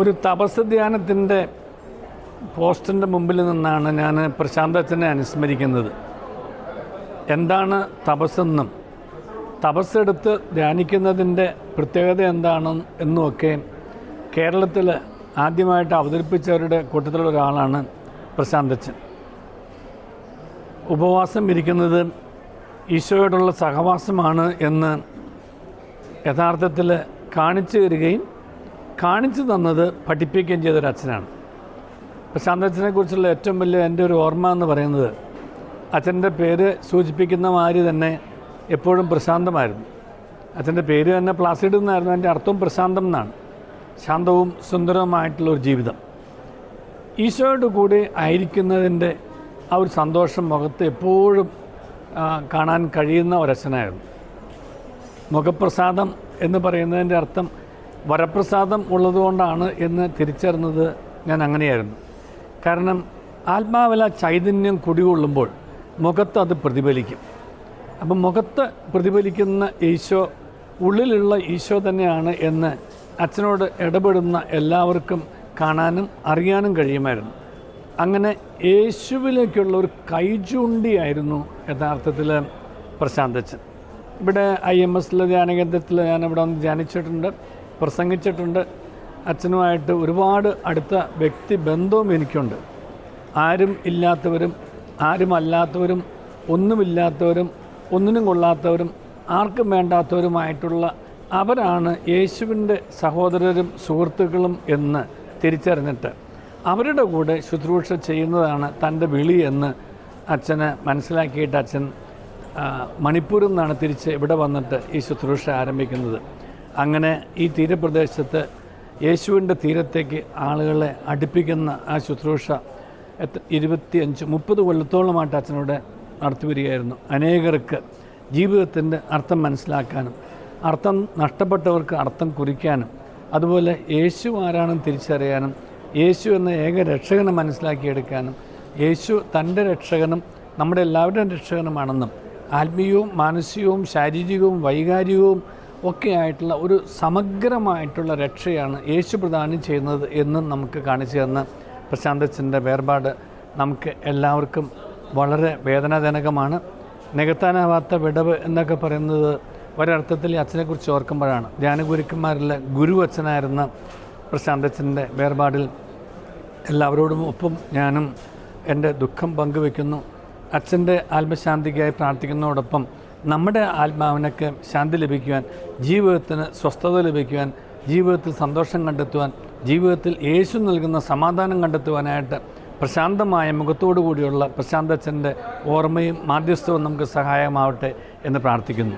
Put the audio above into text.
ഒരു തപസ് ധ്യാനത്തിൻ്റെ പോസ്റ്ററിൻ്റെ മുമ്പിൽ നിന്നാണ് ഞാൻ പ്രശാന്ത് അച്ഛനെ അനുസ്മരിക്കുന്നത്. എന്താണ് തപസ്സെന്നും തപസ്സെടുത്ത് ധ്യാനിക്കുന്നതിൻ്റെ പ്രത്യേകത എന്താണെന്നും എന്നുമൊക്കെ കേരളത്തിൽ ആദ്യമായിട്ട് അവതരിപ്പിച്ചവരുടെ കൂട്ടത്തിലുള്ള ഒരാളാണ് പ്രശാന്ത് അച്ഛൻ. ഉപവാസം ഇരിക്കുന്നത് ഈശോയോടുള്ള സഹവാസമാണ് എന്ന് യഥാർത്ഥത്തിൽ കാണിച്ചു തരികയും കാണിച്ചു തന്നത് പഠിപ്പിക്കുകയും ചെയ്തൊരച്ഛനാണ്. പ്രശാന്ത് അച്ഛനെക്കുറിച്ചുള്ള ഏറ്റവും വലിയ എൻ്റെ ഒരു ഓർമ്മ എന്ന് പറയുന്നത്, അച്ഛൻ്റെ പേര് സൂചിപ്പിക്കുന്ന മാതിരി തന്നെ എപ്പോഴും പ്രശാന്തമായിരുന്നു. അച്ഛൻ്റെ പേര് തന്നെ പ്ലാസിഡ് എന്നായിരുന്നു. അതിൻ്റെ അർത്ഥം പ്രശാന്തം എന്നാണ്. ശാന്തവും സുന്ദരവുമായിട്ടുള്ളൊരു ജീവിതം. ഈശോയോട് കൂടി ആയിരിക്കുന്നതിൻ്റെ ആ ഒരു സന്തോഷം മുഖത്ത് എപ്പോഴും കാണാൻ കഴിയുന്ന ഒരച്ഛനായിരുന്നു. മുഖപ്രസാദം എന്ന് പറയുന്നതിൻ്റെ അർത്ഥം വരപ്രസാദം ഉള്ളതുകൊണ്ടാണ് എന്ന് തിരിച്ചറിഞ്ഞത് ഞാൻ അങ്ങനെയായിരുന്നു. കാരണം ആത്മാവില ചൈതന്യം കുടികൊള്ളുമ്പോൾ മുഖത്ത് അത് പ്രതിഫലിക്കും. അപ്പം മുഖത്ത് പ്രതിഫലിക്കുന്ന ഈശോ ഉള്ളിലുള്ള ഈശോ തന്നെയാണ് എന്ന് അച്ഛനോട് ഇടപെടുന്ന എല്ലാവർക്കും കാണാനും അറിയാനും കഴിയുമായിരുന്നു. അങ്ങനെ യേശുവിലേക്കുള്ള ഒരു കൈചൂണ്ടിയായിരുന്നു യഥാർത്ഥത്തിൽ പ്രശാന്ത് അച്ഛൻ. ഇവിടെ IMSലെ ധ്യാനകേന്ദ്രത്തിൽ ഞാനിവിടെ വന്ന് ധ്യാനിച്ചിട്ടുണ്ട്, പ്രസംഗിച്ചിട്ടുണ്ട്. അച്ഛനുമായിട്ട് ഒരുപാട് അടുത്ത വ്യക്തിബന്ധവും എനിക്കുണ്ട്. ആരും ഇല്ലാത്തവരും ആരുമല്ലാത്തവരും ഒന്നുമില്ലാത്തവരും ഒന്നിനും കൊള്ളാത്തവരും ആർക്കും വേണ്ടാത്തവരുമായിട്ടുള്ള അവരാണ് യേശുവിൻ്റെ സഹോദരരും സുഹൃത്തുക്കളും എന്ന് തിരിച്ചറിഞ്ഞിട്ട് അവരുടെ കൂടെ ശുശ്രൂഷ ചെയ്യുന്നതാണ് തൻ്റെ വിളി എന്ന് അച്ഛന് മനസ്സിലാക്കിയിട്ട് അച്ഛൻ മണിപ്പൂരിൽ നിന്നാണ് തിരിച്ച് ഇവിടെ വന്നിട്ട് ഈ ശുശ്രൂഷ ആരംഭിക്കുന്നത്. അങ്ങനെ ഈ തീരപ്രദേശത്ത് യേശുവിൻ്റെ തീരത്തേക്ക് ആളുകളെ അടുപ്പിക്കുന്ന ആ ശുശ്രൂഷ 25-30 കൊല്ലത്തോളമായിട്ട് അച്ഛനോട് നടത്തി വരികയായിരുന്നു. അനേകർക്ക് ജീവിതത്തിൻ്റെ അർത്ഥം മനസ്സിലാക്കാനും അർത്ഥം നഷ്ടപ്പെട്ടവർക്ക് അർത്ഥം കുറിക്കാനും അതുപോലെ യേശു ആരാണെന്ന് തിരിച്ചറിയാനും യേശു എന്ന ഏക രക്ഷകനെ മനസ്സിലാക്കിയെടുക്കാനും യേശു തൻ്റെ രക്ഷകനും നമ്മുടെ എല്ലാവരുടെയും രക്ഷകനുമാണെന്നും ആത്മീയവും മാനസികവും ശാരീരികവും വൈകാരികവും ഒക്കെ ആയിട്ടുള്ള ഒരു സമഗ്രമായിട്ടുള്ള രക്ഷയാണ് യേശു പ്രദാനം ചെയ്യുന്നത് എന്നും നമുക്ക് കാണിച്ചു തന്ന പ്രശാന്ത് അച്ഛൻ്റെ വേർപാട് നമുക്ക് എല്ലാവർക്കും വളരെ വേദനാജനകമാണ്. നികത്താനാവാത്ത വിടവ് എന്നൊക്കെ പറയുന്നത് ഒരർത്ഥത്തിൽ അച്ഛനെക്കുറിച്ച് ഓർക്കുമ്പോഴാണ്. ധ്യാനഗുരുക്കന്മാരിലെ ഗുരു അച്ഛനായിരുന്ന പ്രശാന്ത് അച്ഛൻ്റെ വേർപാടിൽ എല്ലാവരോടും ഒപ്പം ഞാനും എൻ്റെ ദുഃഖം പങ്കുവെക്കുന്നു. അച്ഛൻ്റെ ആത്മശാന്തിക്കായി പ്രാർത്ഥിക്കുന്നതോടൊപ്പം നമ്മുടെ ആത്മാവിനൊക്കെ ശാന്തി ലഭിക്കുവാൻ, ജീവിതത്തിന് സ്വസ്ഥത ലഭിക്കുവാൻ, ജീവിതത്തിൽ സന്തോഷം കണ്ടെത്തുവാൻ, ജീവിതത്തിൽ യേശു നൽകുന്ന സമാധാനം കണ്ടെത്തുവാനായിട്ട് പ്രശാന്തമായ മുഖത്തോടു കൂടിയുള്ള പ്രശാന്ത് അച്ഛൻ്റെ ഓർമ്മയും മാധ്യസ്ഥവും നമുക്ക് സഹായമാവട്ടെ എന്ന് പ്രാർത്ഥിക്കുന്നു.